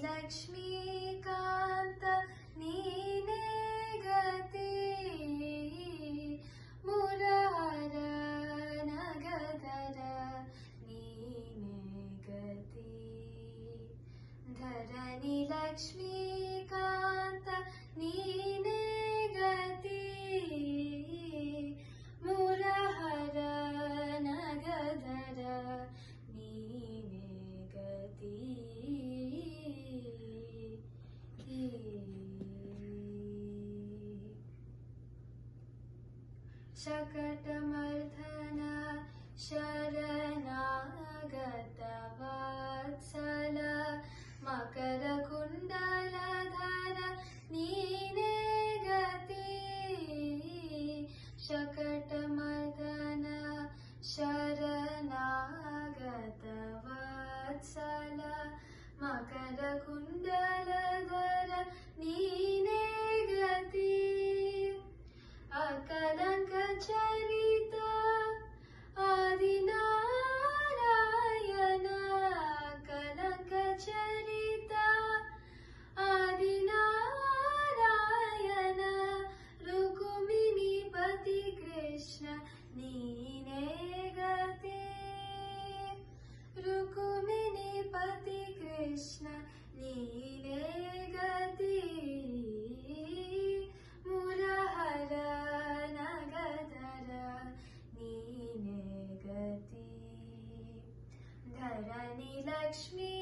ಲಕ್ಷ್ಮೀಕಾಂತ ನೀನೇ ಗತಿ ಮುರಹರ ನಗದರ ನೀನೇ ಗತಿ ಧರಣಿ ಲಕ್ಷ್ಮೀಕಾಂತ ನೀನೇ ಗತಿ ಮುರಹರ ನಗದರ ನೀನೇ ಗತಿ शकटमर्दन शरणागत वत्सल मकरकुण्डलधर नीने गति शकटमर्दन शरणागत वत्सल मकरकुण्डलधर नीने गति अकलंक चरित आदिनारायण अकलंक चरित आदिनारायण रुक्मिणी पति कृष्ण नीने गति रुक्मिणी पति कृष्ण नीने गति मुरहर नगदर नीने गति धरणि लक्ष्मी